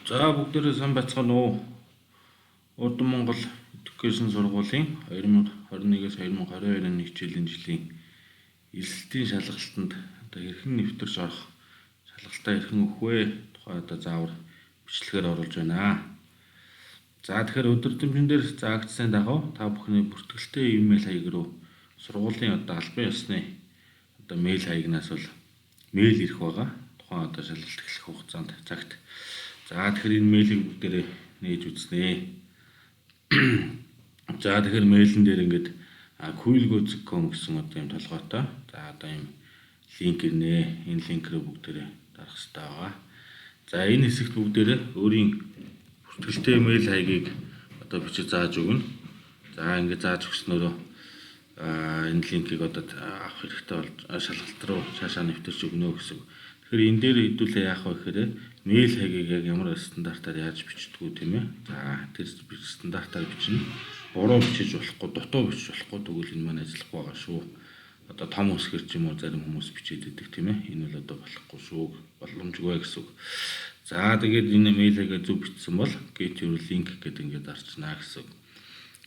За бүгдээрээ сайн байцгаана уу? Урдан Монгол Education сургуулийн 2021-с 2022 хичээлийн жилийн эрсдлийн шалгалтанд одоо хэрхэн нэвтэрч орох шалгалтаа хэрхэн өгөх вэ? Тухай одоо заавар бичлэгээр оруулж байна. За тэгэхээр өдөржингөн дээр заагдсны дагуу та бүхний бүртгэлтэй имэйл хаяг руу сургуулийн одоо албан ёсны одоо мэйл хаягнаас бол мэйл ирэх байгаа. Тухайн одоо шалгалт эхлэх хугацаанд цагт. За тэгэхээр энэ мэйлийг бүгдээрээ нээж үзнэ. За тэгэхээр мэйлэн дээр ингээд cool.com гэсэн одоо юм толгойтой. За одоо юм линк ирнэ. Энэ линк рүү бүгдээрээ дарах хэрэгтэй байгаа. За энэ хэсэгт бүгдээрээ өөрийн бүртгэлтэй мэйл хаягийг одоо бичиж зааж өгнө. За ингээд зааж өгснөөрөө энэ линкийг одоо авах хэрэгтэй болж шалгалт руу цаашаа нэвтэрч өгнө гэсэн. Тэгэхээр энэ дээр хэдүүлээ яах вэ гэхээр мэйл хаягийг яг ямар стандартаар яаж бичдэг тийм ээ. За тэр стандартаар бичнэ. Буруу бичиж болохгүй, дутуу бичиж болохгүй тэгвэл энэ маань ажиллахгүй байгаа шүү. Одоо том үсгэр ч юм уу зарим хүмүүс бичээд идэг тийм ээ. Энэ бол одоо болохгүй шүү. Боломжгүй гэсэн үг. За тэгээд энэ мэйл хаягаа зөв бичсэн бол get your link гэдэг ингээд арчнаа гэсэн үг.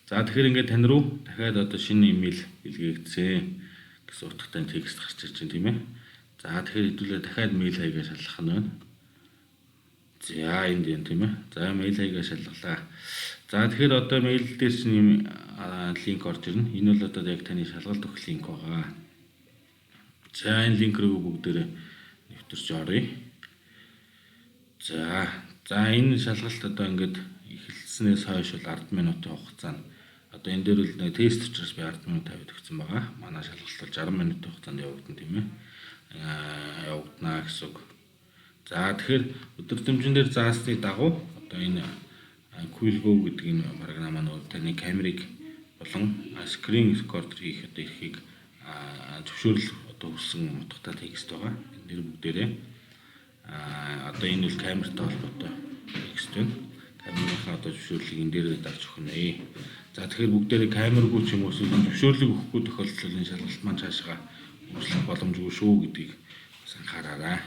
За тэгэхээр ингээд тань руу дахиад одоо шинэ имэйл илгээгдсэн гэсэн утгатай текст гарч ирж байна тийм ээ. За тэгэхээр хэдүүлээ дахиад мэйл хаягаа шалгах нь байна. За энд юм тийм ээ. За мэйл хаягаа шалгалаа. За тэгэхээр одоо мэйл дээр чинь юм линк орж ирнэ. Энэ бол одоо яг таны шалгалт өгөх линк байгаа. За энэ линк рүү бүгдээрээ нэвтэрч оръё. За энэ шалгалт одоо ингээд эхэлснээс хойш бол 10 минутын хугацаанд одоо энэ дээр л нэг тест учраас би 10 минут тавьд өгсөн байгаа. Манай шалгалт бол 60 минутын хугацаанд явагдана тийм ээ. Явагдана гэсэн үг. За тэгэхээр өдөржингөн дээр заасны дагуу одоо энэ Cool.go гэдэг энэ програм маань таны камерыг болон screen recorder хийх одоо эрхийг зөвшөөрөл одоо өгсөн утгатай текст байгаа. Энэ дэр бүгдээрээ одоо энэ бол камертай холбоотой текст байна. Камерын одоо зөвшөөрлийг энэ дээр дарж өгнө. За тэгэхээр бүгдээрээ камергүй ч юм уу зөвшөөрлийг өгөхгүй тохиолдолд энэ шалгалт маань цаашаа үргэлжлэх боломжгүй шүү гэдгийг бас анхаараарай.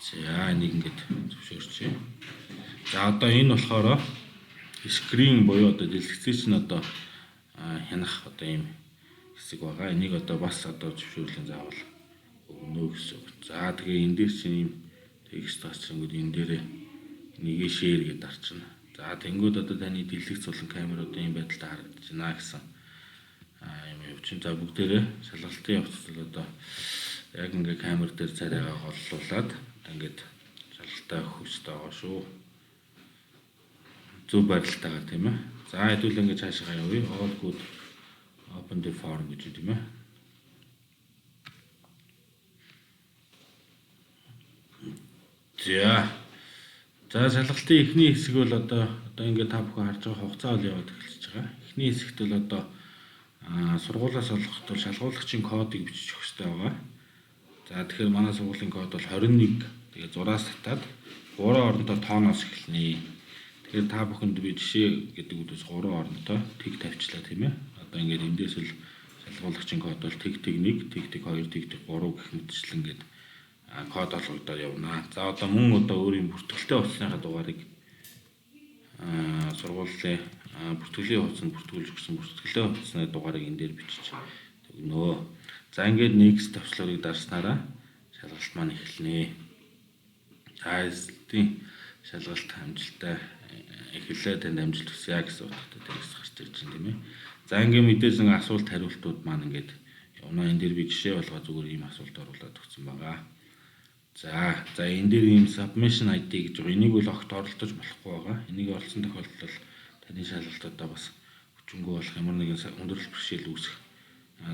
За энийг ингээд зөвшөөрчээ. За одоо энэ болохоор screen буюу одоо дэлгэцийн одоо хянах одоо ийм хэсэг байгаа. Энийг одоо бас одоо зөвшөөрлийн заавал өгнө гэсэн үг. За тэгээ энэ дээр чинь ийм текст гарчингууд энэ дээрээ нэгээ share гэдээ дарчна. За тэнгууд одоо таны дэлгэц болон камеруудын ийм байдалтай харагдаж байна гэсэн юм явуучин. За бүгдээрээ шалгалтын явцад одоо яг ингээ камер дээр царайгаа голлуулад ингээд шалгалтаа өгөх хэрэгтэй байгаа шүү. Зөв байдлалтайгаар тийм ээ. За хэдүүл ингээ цаашаа явъя. All good open the form гэж тийм ээ. За шалгалтын эхний хэсэг бол одоо ингээ та бүхэн харж байгаа хугацаа бол яваад эхэлж байгаа. Эхний хэсэгт бол одоо сургуулиас олоход бол шалгуулагчийн кодыг бичиж өгөх хэрэгтэй байгаа. За тэгэхээр манай сургуулийн код бол 21. Тэгээ 6-аас татаад 3 оронтой тооноос эхэлнэ. Тэгэхээр та бүхэнд би жишээ гэдэг үдээс 3 оронтой тэг тавьчлаа тийм ээ. Одоо ингээд эндээс л шалгуулагчийн код бол тэг 1, тэг 2, тэг 3 гэх мэтчлэн ингээд код олгогдоод явна. За одоо мөн одоо өөрийн бүртгэлтэй утасныхаа дугаарыг сургуулийн бүртгэлийн утасанд бүртгүүлж өгсөн бүртгэлтэй утасны дугаарыг энэ дээр бичиж өгнө. За ингээд next төвчлөрийг дарснараа шалгалт маань эхэлнэ. За эсдийн шалгалт амжилттай эхэллээ танд амжилт хүсье гэсэн утгатай текст гарч ирж байна тийм ээ. За ингээд мэдээсэн асуулт хариултууд маань ингээд явна. Энэ дээр би жишээ болгоо зүгээр ийм асуулт оруулаад өгсөн байгаа. За энэ дээр ийм submission ID гэж байгаа. Энийг бол огт оролдож болохгүй байгаа. Энийг оруулсан тохиолдолд таны шалгалтуудаа бас хүчингүй болох ямар нэгэн өндөрлөл бэрхшээл үүсэх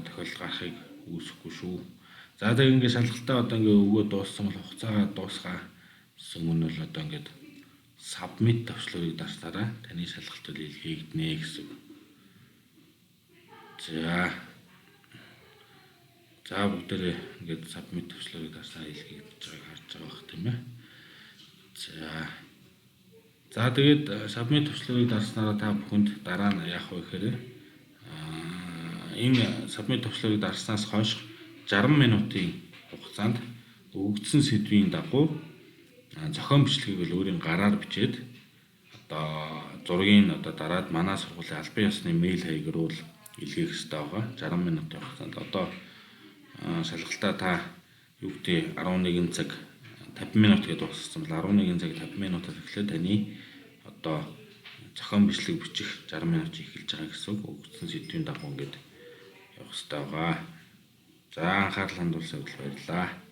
тохиолдол гарахыг үүсэхгүй шүү. За тэгээ ингээд шалгалтаа одоо ингээд өгөө дууссан бол хугацаагаа дуусгаа өмнө бол одоо ингээд submit төвчлөрийг дарснараа таны шалгалт бол илгээгдэнэ гэсэн. За бүгдээрээ ингээд submit төвчлөрийг дарснараа илгээгдэж байгааг харж байгаа бах тийм ээ. За тэгээд submit төвчлөрийг дарснараа та бүхэнд дараа нь яах вэ гэхээр энэ submit төвчлөрийг дарснаас хойш 60 минутын хугацаанд өгөгдсөн сэдвийн дагуу зохион бичлэгийг бол өөрийн гараар бичээд одоо зургийг одоо дараад манай сургуулийн албан ёсны мэйл хаягаар бол илгээх хэрэгтэй байгаа. 60 минутын хугацаанд одоо шалгалтаа та юу гэдэг 11 цаг 50 минут гэдээ дууссан бол 11 цаг 50 минутаас эхлээд таны одоо зохион бичлэг бичих 60 минут эхэлж байгаа гэсэн үг. Өгсөн сэдвийн дагуу ингээд явах хэрэгтэй байгаа. За анхаарал хандуулсанд баярлалаа.